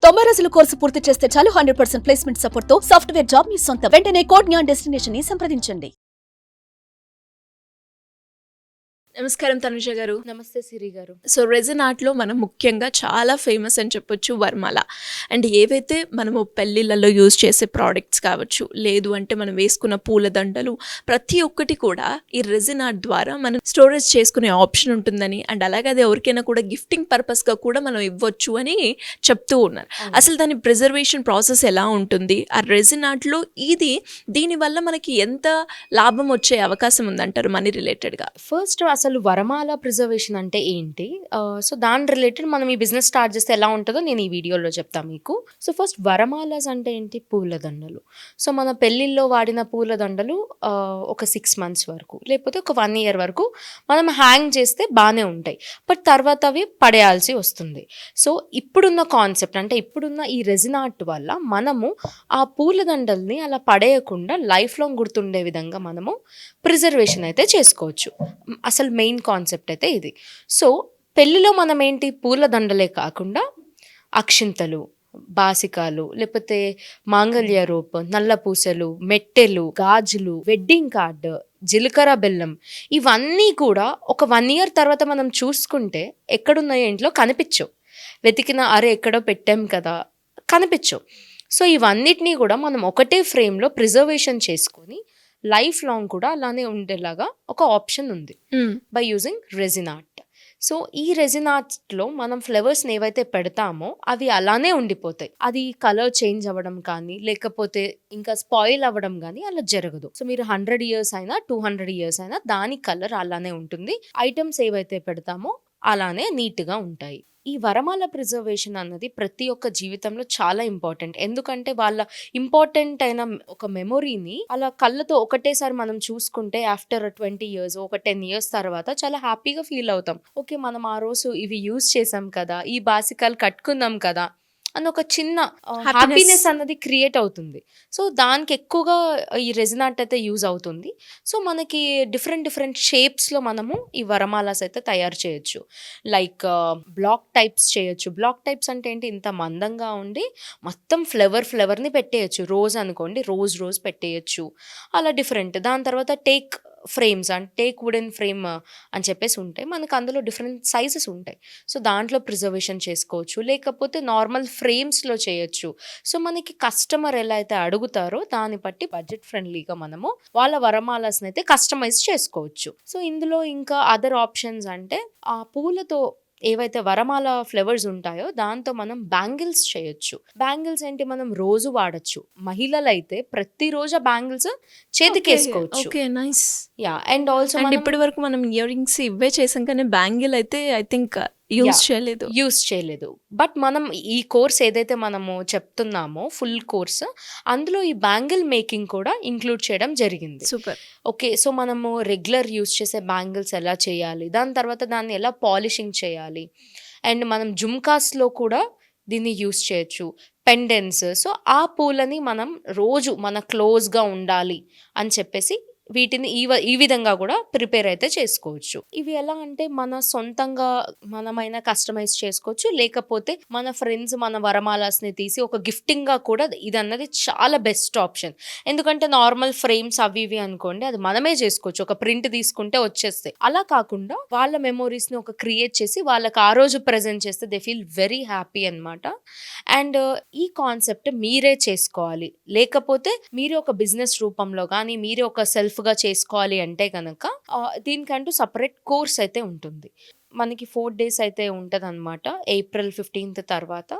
90 రోజుల కోర్సు పూర్తి చేస్తే చాలు 100% ప్లేస్మెంట్ సపోర్ట్ తో సాఫ్ట్వేర్ జాబ్ మీ సొంతం. వెంటనే కోడ్ జ్ఞాన్ డెస్టినేషన్ ని సంప్రదించండి. నమస్కారం తనుజ గారు. నమస్తే సిరి గారు. సో రెజిన్ ఆర్ట్లో మనం ముఖ్యంగా చాలా ఫేమస్ అని చెప్పొచ్చు వర్మాల. అండ్ ఏవైతే మనము పెళ్ళిళ్ళలో యూజ్ చేసే ప్రోడక్ట్స్ కావచ్చు, లేదు అంటే మనం వేసుకున్న పూలదండలు, ప్రతి ఒక్కటి కూడా ఈ రెజిన్ ఆర్ట్ ద్వారా మనం స్టోరేజ్ చేసుకునే ఆప్షన్ ఉంటుందని, అండ్ అలాగే అది ఎవరికైనా కూడా గిఫ్టింగ్ పర్పస్గా కూడా మనం ఇవ్వచ్చు అని చెప్తూ ఉన్నారు. అసలు దాని ప్రిజర్వేషన్ ప్రాసెస్ ఎలా ఉంటుంది, ఆ రెజిన్ ఆర్ట్లో దీనివల్ల మనకి ఎంత లాభం వచ్చే అవకాశం ఉందంటారు మనీ రిలేటెడ్గా? ఫస్ట్ అసలు వరమాల ప్రిజర్వేషన్ అంటే ఏంటి, సో దాని రిలేటెడ్ మనం ఈ బిజినెస్ స్టార్ట్ చేస్తే ఎలా ఉంటుందో నేను ఈ వీడియోలో చెప్తాను మీకు. సో ఫస్ట్ వరమాలాస్ అంటే ఏంటి? పూలదండలు. సో మన పెళ్ళిళ్ళలో వాడిన పూలదండలు ఒక 6 months వరకు, లేకపోతే ఒక 1 year వరకు మనం హ్యాంగ్ చేస్తే బాగానే ఉంటాయి. బట్ తర్వాత అవి పడేయాల్సి వస్తుంది. సో ఇప్పుడున్న కాన్సెప్ట్ అంటే ఇప్పుడున్న ఈ రెజిన్ ఆర్ట్ వల్ల మనము ఆ పూలదండల్ని అలా పడేయకుండా లైఫ్ లాంగ్ గుర్తుండే విధంగా మనము ప్రిజర్వేషన్ అయితే చేసుకోవచ్చు. అసలు మెయిన్ కాన్సెప్ట్ అయితే ఇది. సో పెళ్ళిలో మనం ఏంటి, పూలదండలే కాకుండా అక్షింతలు, బాసికాలు, లేకపోతే మాంగళ్య రూప్, నల్ల పూసలు, మెట్టెలు, గాజులు, వెడ్డింగ్ కార్డ్, జీలకర్ర బెల్లం, ఇవన్నీ కూడా ఒక 1 year తర్వాత మనం చూసుకుంటే ఎక్కడున్నాయో ఇంట్లో కనిపించవు. వెతికిన అరే ఎక్కడో పెట్టాం కదా కనిపించవు. సో ఇవన్నిటినీ కూడా మనం ఒకటే ఫ్రేమ్లో ప్రిజర్వేషన్ చేసుకొని లైఫ్ లాంగ్ కూడా అలానే ఉండేలాగా ఒక ఆప్షన్ ఉంది by using resin art. So ఈ రెజిన్ ఆర్ట్లో మనం ఫ్లవర్స్ని ఏవైతే పెడతామో అవి అలానే ఉండిపోతాయి. అది కలర్ చేంజ్ అవ్వడం కానీ, లేకపోతే ఇంకా స్పాయిల్ అవ్వడం కానీ అలా జరగదు. సో మీరు 100 years అయినా 200 years అయినా దాని కలర్ అలానే ఉంటుంది. ఐటమ్స్ ఏవైతే పెడతామో అలానే నీట్గా ఉంటాయి. ఈ వరమాల ప్రిజర్వేషన్ అన్నది ప్రతి ఒక్క జీవితంలో చాలా ఇంపార్టెంట్. ఎందుకంటే వాళ్ళ ఇంపార్టెంట్ అయిన ఒక మెమొరీని అలా కళ్ళతో ఒకటేసారి మనం చూసుకుంటే ఆఫ్టర్ 20 years, ఒక 10 years తర్వాత చాలా హ్యాపీగా ఫీల్ అవుతాం. ఓకే, మనం ఆ రోజు ఇవి యూజ్ చేసాం కదా, ఈ బాసికాలు కట్టుకున్నాం కదా అని ఒక చిన్న హ్యాపీనెస్ అన్నది క్రియేట్ అవుతుంది. సో దానికి ఎక్కువగా ఈ రెజిన్ ఆర్ట్ అయితే యూజ్ అవుతుంది. సో మనకి డిఫరెంట్ షేప్స్లో మనము ఈ వరమాలాస్ అయితే తయారు చేయొచ్చు. లైక్ బ్లాక్ టైప్స్ చేయొచ్చు. బ్లాక్ టైప్స్ అంటే ఏంటి, ఇంత మందంగా ఉండి మొత్తం ఫ్లవర్ని పెట్టేయచ్చు. రోజ్ అనుకోండి, రోజ్ పెట్టేయచ్చు. అలా డిఫరెంట్. దాని తర్వాత టేక్ ఫ్రేమ్స్ అంటే టేక్ వుడెన్ ఫ్రేమ్ అని చెప్పేసి ఉంటాయి. మనకు అందులో డిఫరెంట్ సైజెస్ ఉంటాయి. సో దాంట్లో ప్రిజర్వేషన్ చేసుకోవచ్చు, లేకపోతే నార్మల్ ఫ్రేమ్స్లో చేయొచ్చు. సో మనకి కస్టమర్ ఎలా అయితే అడుగుతారో దాన్ని బట్టి బడ్జెట్ ఫ్రెండ్లీగా మనము వాళ్ళ వరమాలాస్ని అయితే కస్టమైజ్ చేసుకోవచ్చు. సో ఇందులో ఇంకా అదర్ ఆప్షన్స్ అంటే ఆ పూలతో ఏవైతే వరమాల ఫ్లవర్స్ ఉంటాయో దాంతో మనం బ్యాంగిల్స్ చేయొచ్చు. బ్యాంగిల్స్ ఏంటి, మనం రోజు వాడచ్చు. మహిళలు అయితే ప్రతిరోజు బ్యాంగిల్స్ చేతికేసుకోవచ్చు. యా, అండ్ ఆల్సో ఇప్పటి వరకు మనం ఇయర్ రింగ్స్ ఇవే చేసాం, కానీ బ్యాంగిల్ అయితే ఐ థింక్ యూజ్ చేయలేదు. బట్ మనం ఈ కోర్స్ ఏదైతే మనము చెప్తున్నామో ఫుల్ కోర్స్, అందులో ఈ బ్యాంగిల్ మేకింగ్ కూడా ఇంక్లూడ్ చేయడం జరిగింది. సూపర్. ఓకే, సో మనము రెగ్యులర్ యూజ్ చేసే బ్యాంగిల్స్ ఎలా చేయాలి, దాని తర్వాత దాన్ని ఎలా పాలిషింగ్ చేయాలి, అండ్ మనం జుమ్కాస్లో కూడా దీన్ని యూజ్ చేయొచ్చు. పెండెంట్స్. సో ఆ పూలని మనం రోజు మన క్లోజ్గా ఉండాలి అని చెప్పేసి వీటిని ఈ విధంగా కూడా ప్రిపేర్ అయితే చేసుకోవచ్చు. ఇవి ఎలా అంటే మన సొంతంగా మనమైనా కస్టమైజ్ చేసుకోవచ్చు, లేకపోతే మన ఫ్రెండ్స్ మన వరమాలాస్ని తీసి ఒక గిఫ్టింగ్గా కూడా ఇది అన్నది చాలా బెస్ట్ ఆప్షన్. ఎందుకంటే నార్మల్ ఫ్రేమ్స్ అవి ఇవి అనుకోండి, అది మనమే చేసుకోవచ్చు, ఒక ప్రింట్ తీసుకుంటే వచ్చేస్తాయి. అలా కాకుండా వాళ్ళ మెమోరీస్ని ఒక క్రియేట్ చేసి వాళ్ళకి ఆ రోజు ప్రజెంట్ చేస్తే దే ఫీల్ వెరీ హ్యాపీ అనమాట. అండ్ ఈ కాన్సెప్ట్ మీరే చేసుకోవాలి, లేకపోతే మీరే ఒక బిజినెస్ రూపంలో కానీ మీరే ఒక సెల్ఫ్గా చేసుకోవాలి అంటే కనుక దీనికంటూ సపరేట్ కోర్స్ అయితే ఉంటుంది. మనకి 4 days అయితే ఉంటుంది అనమాట, April 15th తర్వాత.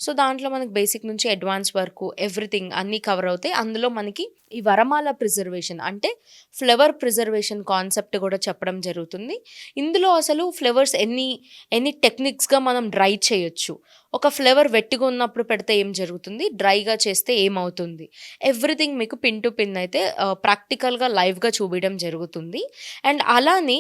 సో దాంట్లో మనకి బేసిక్ నుంచి అడ్వాన్స్ వరకు ఎవ్రీథింగ్ అన్నీ కవర్ అవుతాయి. అందులో మనకి ఈ వరమాల ప్రిజర్వేషన్ అంటే ఫ్లవర్ ప్రిజర్వేషన్ కాన్సెప్ట్ కూడా చెప్పడం జరుగుతుంది. ఇందులో అసలు ఫ్లవర్స్ ఎన్ని టెక్నిక్స్గా మనం డ్రై చేయొచ్చు. ఒక ఫ్లేవర్ వెట్టిగా ఉన్నప్పుడు పెడితే ఏం జరుగుతుంది, డ్రైగా చేస్తే ఏమవుతుంది, ఎవ్రీథింగ్ మీకు పిన్ టు పిన్ అయితే ప్రాక్టికల్గా లైవ్గా చూపించడం జరుగుతుంది. అండ్ అలానే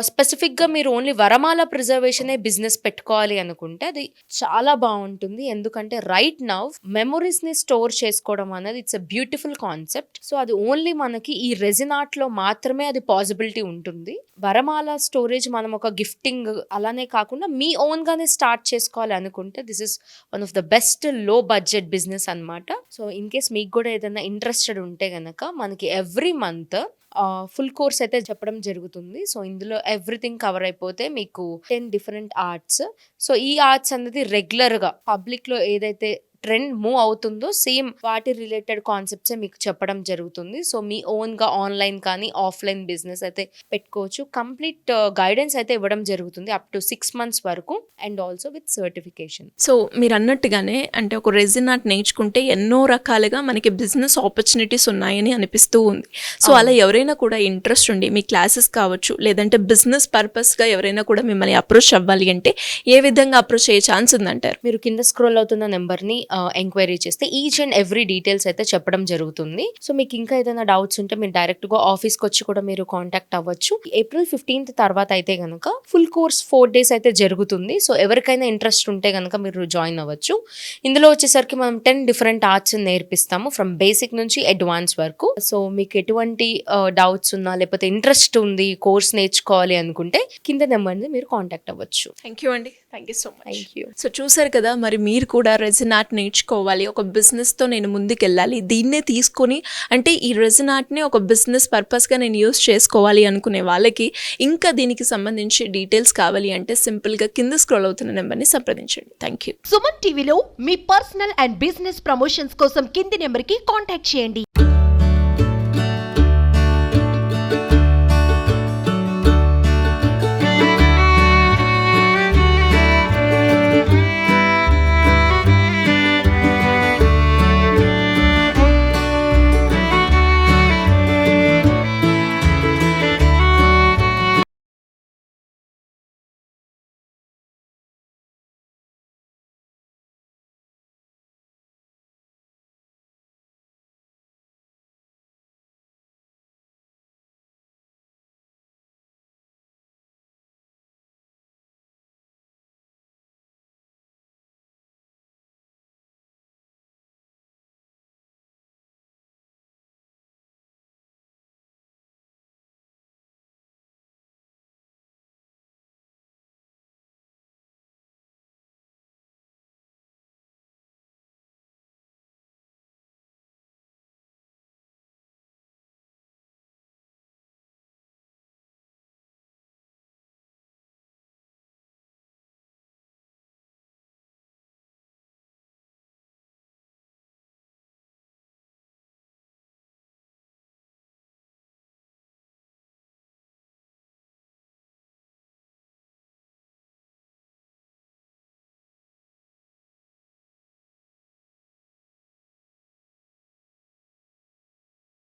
స్పెసిఫిక్గా మీరు ఓన్లీ వరమాల ప్రిజర్వేషనే బిజినెస్ పెట్టుకోవాలి అనుకుంటే అది చాలా బాగుంటుంది. ఎందుకంటే రైట్ నౌ మెమొరీస్ని స్టోర్ చేసుకోవడం అనేది it's a beautiful concept. So అది ఓన్లీ మనకి ఈ రెజిన్ ఆర్ట్లో మాత్రమే అది పాసిబిలిటీ ఉంటుంది. వరమాల స్టోరేజ్ మనం ఒక గిఫ్టింగ్ అలానే కాకుండా మీ ఓన్గానే స్టార్ట్ చేసుకోవాలి అనుకుంటే అంటే this is one of the best లో బడ్జెట్ బిజినెస్ అన్నమాట. సో ఇన్ కేస్ మీకు కూడా ఏదైనా ఇంట్రెస్టెడ్ ఉంటే గనక మనకి ఎవ్రీ మంత్ ఫుల్ కోర్స్ అయితే చెప్పడం జరుగుతుంది. సో ఇందులో ఎవ్రీథింగ్ కవర్ అయిపోతే మీకు 10 డిఫరెంట్ ఆర్ట్స్. సో ఈ ఆర్ట్స్ అనేది రెగ్యులర్గా పబ్లిక్లో ఏదైతే ట్రెండ్ మూవ్ అవుతుందో సేమ్ వాటి రిలేటెడ్ కాన్సెప్ట్సే మీకు చెప్పడం జరుగుతుంది. సో మీ ఓన్గా ఆన్లైన్ కానీ ఆఫ్లైన్ బిజినెస్ అయితే పెట్టుకోవచ్చు. కంప్లీట్ గైడెన్స్ అయితే ఇవ్వడం జరుగుతుంది అప్ టు 6 months వరకు and also with certification. So మీరు అన్నట్టుగానే అంటే ఒక రెజిన్ ఆర్ట్ నేర్చుకుంటే ఎన్నో రకాలుగా మనకి బిజినెస్ ఆపర్చునిటీస్ ఉన్నాయని అనిపిస్తూ ఉంది. సో అలా ఎవరైనా కూడా ఇంట్రెస్ట్ ఉండి మీ క్లాసెస్ కావచ్చు లేదంటే బిజినెస్ పర్పస్గా ఎవరైనా కూడా మిమ్మల్ని అప్రోచ్ అవ్వాలి అంటే ఏ విధంగా అప్రోచ్ అయ్యే ఛాన్స్ ఉందంటారు? మీరు కింద స్క్రోల్ అవుతున్న నెంబర్ని ఎంక్వైరీ చేస్తే ఈచ్ అండ్ ఎవ్రీ డీటెయిల్స్ అయితే చెప్పడం జరుగుతుంది. సో మీకు ఇంకా ఏదైనా డౌట్స్ ఉంటే మీరు డైరెక్ట్గా ఆఫీస్కి వచ్చి కూడా మీరు కాంటాక్ట్ అవ్వచ్చు. April 15th తర్వాత అయితే కనుక ఫుల్ కోర్స్ 4 days అయితే జరుగుతుంది. సో ఎవరికైనా ఇంట్రెస్ట్ ఉంటే కనుక మీరు జాయిన్ అవ్వచ్చు. ఇందులో వచ్చేసరికి మనం 10 డిఫరెంట్ ఆర్ట్స్ నేర్పిస్తాము ఫ్రమ్ బేసిక్ నుంచి అడ్వాన్స్ వరకు. సో మీకు ఎటువంటి డౌట్స్ ఉన్నా లేకపోతే ఇంట్రెస్ట్ ఉంది కోర్స్ నేర్చుకోవాలి అనుకుంటే కింద నెంబర్ని మీరు కాంటాక్ట్ అవ్వచ్చు. థ్యాంక్ యూ అండి, thank you so much. Thank you. So చూసారు కదా, మరి మీరు కూడా రెజిన్ ఆర్ట్ నేర్చుకోవాలి, ఒక బిజినెస్తో నేను ముందుకెళ్ళాలి, దీన్నే తీసుకొని అంటే ఈ రెజిన్ ఆర్ట్ని ఒక బిజినెస్ పర్పస్గా నేను యూస్ చేసుకోవాలి అనుకునే వాళ్ళకి ఇంకా దీనికి సంబంధించి డీటెయిల్స్ కావాలి అంటే సింపుల్గా కింద స్క్రోల్ అవుతున్న నెంబర్ని సంప్రదించండి. Thank you. సుమన్ టీవీలో మీ పర్సనల్ అండ్ బిజినెస్ ప్రమోషన్స్ కోసం కింది నెంబర్కి కాంటాక్ట్ చేయండి.